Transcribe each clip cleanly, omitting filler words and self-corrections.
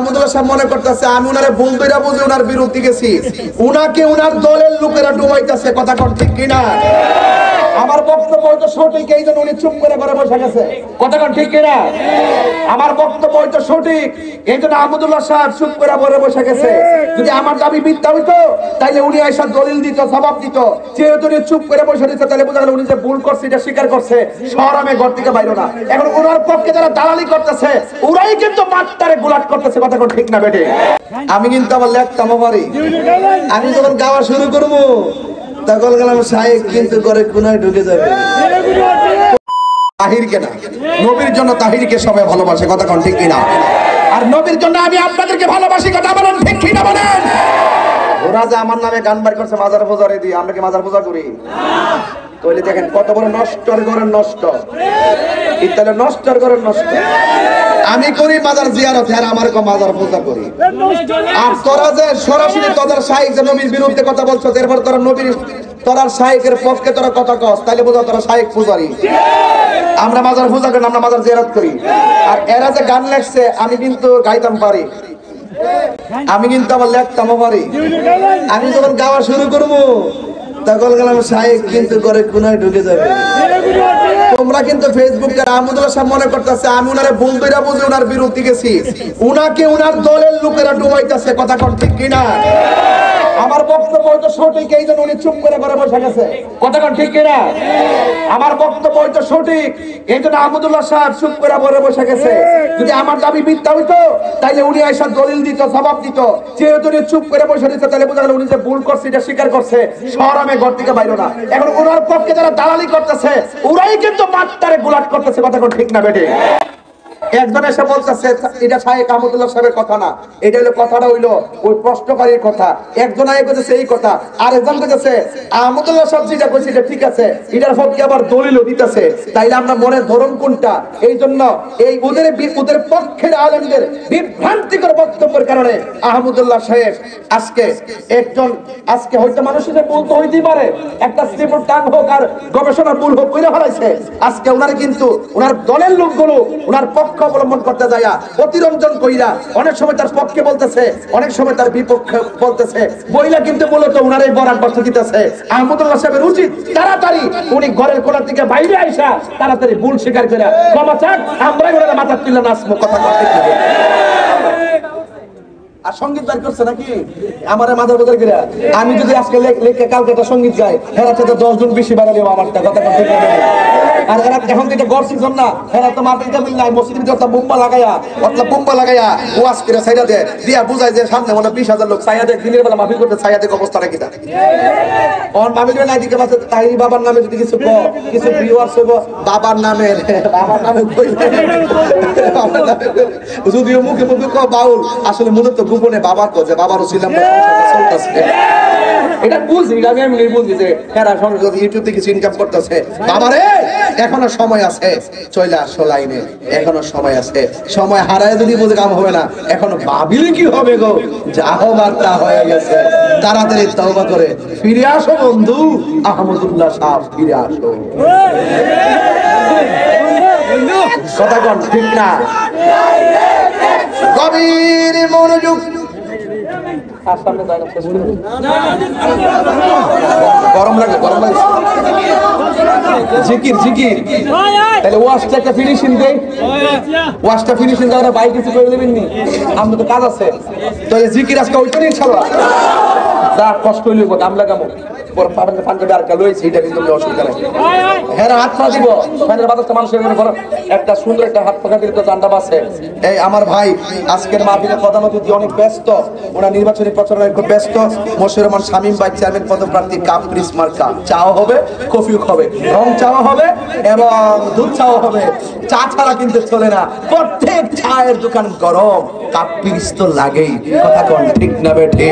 আহমদুল্লাহ সাহেব মনে করতেছে আমি উনারে ভুল কইরা বুঝে উনার বিরুদ্ধে গেছি, উনাকে উনার দলের লোকেরা ডুবাইতেছে। কথা কোন ঠিক কিনা? আমার বক্তব্য হয়তো সঠিক, এই জন্য উনি চুপ করে ঘরে বসে গেছে। কথা কোন ঠিক কিনা? আমার বক্তব্য হয়তো সঠিক, এই জন্য আহমদুল্লাহ সাহেব চুপ করে ঘরে বসে গেছে। যদি আমার দাবি মিথ্যা হইতো তাইলে উনি এসব দলিল দিত, জবাব দিত। যেহেতু উনি চুপ করে বসে দিত তাহলে বোঝা গেল উনি যে ভুল করছে এটা স্বীকার করছে, শহরামে ঘর থেকে বাইরে না। এখন ওনার পক্ষে যারা দালালি করতেছে ওরাই কিন্তু মাঠটারে গোলাট করতেছে। কথা কোন ঠিক না বেটে? আমি কিন্তু আমার লেখতামও পারি। আমি যখন গাওয়া শুরু করবো তখন গেলাম শায়েক কিন্তু করে কোনায় ঢুকে যাবে। তাহিরকে না, নবীর জন্য তাহিরকে সবাই ভালোবাসে। কথা কোন ঠিক কিনা? আর নবীর জন্য আমি আপনাদেরকে ভালোবাসি। কথা বলেন ঠিক কিনা বলেন? ওরা যে আমার নামে গান বার করছে মাজার পূজারে দিয়ে, আমরা কি মাজার পূজা করি? তাহলে দেখেন কত বড় নষ্টর ঘরের নষ্ট, ইত্যাদি নষ্টর ঘরের নষ্ট। আমি করি মাজার জিয়ারত, আর আমার মাজার পূজা করি। আর তোরা যে সরাসরি তোদের শাইখ যে নবীর বিরুদ্ধে কথা বলছো, এরপর তোরা নবীর তোরার শাইখের পক্ষে তোরা কথা কস, তাইলে বোঝা তোরা শাইখ পূজারি। আমরা মাজার পূজা করি, আমরা মাজার জিয়ারত করি। আর এরা যে গান লেখছে আমি কিন্তু গাইতাম পারি, আমি কিন্তু আবার লেখতামও পারি। আমি যখন গাওয়া শুরু করবো তখন গেলাম শায়েক কিন্তু করে কোনায় ঢুকে যাবে। তোমরা কিন্তু ফেসবুকে আহমদুল্লাহ সাহেব মনে করতেছে আমি উনারে ভুল কইরা বুঝে উনার বিরুদ্ধে গেছি, উনাকে উনার দলের লোকেরা ডুবাইতেছে। কথা কোন ঠিক কিনা? আমার বক্তব্য হয়তো সঠিক, এই জন্য উনি চুপ করে ঘরে বসে গেছে। কথা কোন ঠিক কিনা? আমার বক্তব্য হয়তো সঠিক, এই জন্য আহমদুল্লাহ সাহেব চুপ করে ঘরে বসে গেছে। যদি আমার দাবি মিথ্যা হইতো তাইলে উনি এসব দলিল দিত, জবাব দিত। যেহেতু উনি চুপ করে বসে দিত তাহলে বোঝা গেল উনি যে ভুল করছে এটা স্বীকার করছে, শহরামে ঘর থেকে বাইরে না। এখন ওনার পক্ষে যারা দালালি করতেছে ওরাই কিন্তু মাঠটারে গোলাট করতেছে। কথা কোন ঠিক না বেটে? একজন এসে বলতেছে এটা শায়েখ আহমদুল্লাহ সাহেবের কথা না, এটা হলো কথাটা হইলো ওই প্রশ্নকারীর কথা। একজন আগে কইতেছে এই কথা, আর একজন কইতেছে আহমদুল্লাহ সাহেব যেটা কইছে এটা ঠিক আছে, এটার পক্ষে আবার দলিলও দিতেছে। তাইলে আমরা মনের ধরন কোনটা? এই জন্য এই ওদের পক্ষের আলেমদের বিভ্রান্তিকর বক্তব্যের কারণে আহমদুল্লাহ সাহেব আজকে হয়তো মানুষের ভুল তো হইতেই পারে, একটা স্লিপর টাং হোক আর গবেষণার ভুল হোক কইরা ফেলাইছে। আজকে ওনারা কিন্তু ওনার দলের লোকগুলো ওনার পক্ষ অবলম্বন করতে যায় অতিরঞ্জন কইরা অনেক সময় তার পক্ষে বলতেছে, অনেক সময় তার বিপক্ষে বলতেছে। বইলা কিন্তু মূলত ওনার এই বরাত বর্ষ দিতেছে। আহমদুল্লাহ সাহেবের উচিত তাড়াতাড়ি উনি ঘরের কোণা থেকে বাইরে আইসা তাড়াতাড়ি ভুল স্বীকার করে ক্ষমা চান, আমরাই ওনারা মাথা তুলে নাচবো। কথা বলতে আর সঙ্গীত বের করছে নাকি আমার মাথার বোঝার কিরা? আমি যদি আজকে লেখে কালকে একটা সঙ্গীত গাই, এরা তো 10 জন বেশি বাড়ালেও আমারটা। কথা বলতে আর এরা এখন থেকে গড় সিজন না, এরা তো মাটিতে মিল নাই, মসজিদের ভিতরে বোম্বা লাগাইয়া ওয়াজ করে ছাইরা দেয়, দিয়া বুঝায় যে সামনে মনে 20,000 লোক ছাইয়া দেয়। দিনের বেলা মাহফিল করতে ছাইয়া দেয় অবস্থা নাকি? অন মাহফিল নাই দিকে পাশে তাহিরি বাবার নামে যদি কিছু কিছু ভিউয়ার্স হইব বাবার নামে যদিও মুখে মুখে বাউল, আসলে মূলত গোপনে বাবা কো যে বাবারও ছিলাম এটা বুঝি। আমি এমনি বুঝি যে এরা সংসদ ইউটিউবে কিছু ইনকাম করতেছে। বাবারে এখনো সময় আছে, চলে আসো লাইনে, এখনো সময় আছে। সময় হারায় যদি বুঝে কাম হবে না। এখনো ভাবিলে কি হবে গো, যা হবার তা হয়ে গেছে। তাড়াতাড়ি তওবা করে ফিরে আসো বন্ধু, আহমদুল্লাহ সাহেব ফিরে আসো। কথা কোন ঠিক না? গভীর মনোযোগ। গরম লাগে জিকির তাহলে ওয়াশটা একটা ফিনিশিং দেই, ওয়াশটা ফিনিশিং দেওয়ার বাইক কিছু করে দেবেন নি? আমরা তো কাজ আছে, তাহলে জিকির আজকে ওইটা ইনশাআল্লাহ। যা কষ্ট হইলে দাম লাগাবো একটা সুন্দর একটা হাত পাখা দিলে তো জানটা বাঁচে। এই আমার ভাই আজকের মাহফিলে প্রধান অতিথি অনেক ব্যস্ত, ওনার নির্বাচনী প্রচারণায় খুব ব্যস্ত। মশিউর রহমান শামীম ভাই চেয়ারম্যান পদপ্রার্থী, কাপ প্রিস মার্কা। চাও হবে, কফিও হবে, রং চাওয়া হবে এবং দুধ চাওয়া হবে। চা ছাড়া কিন্তু চলে না, প্রত্যেক চায়ের দোকান গরম, কাপ প্রিস তো লাগেই। কথা কোন ঠিক না বেঠে?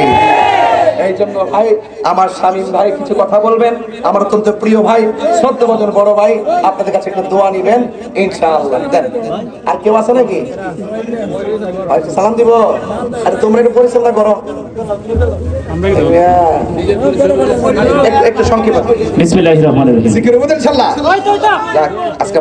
এই জন্য ভাই আমার শামীম ভাই কিছু কথা বলবেন, আমার অত্যন্ত প্রিয় ভাই, 14 বছর বড় ভাই, আপনাদের কাছে একটু দোয়া নিবেন ইনশাআল্লাহ। দেন আর কেউ আছে নাকি? সালাম দিব। আরে তোমরা একটু পরিচালনা করো, একটু সংক্ষেপে। বিসমিল্লাহির রহমানির রহিম। জিকির হবে ইনশাআল্লাহ। আজকে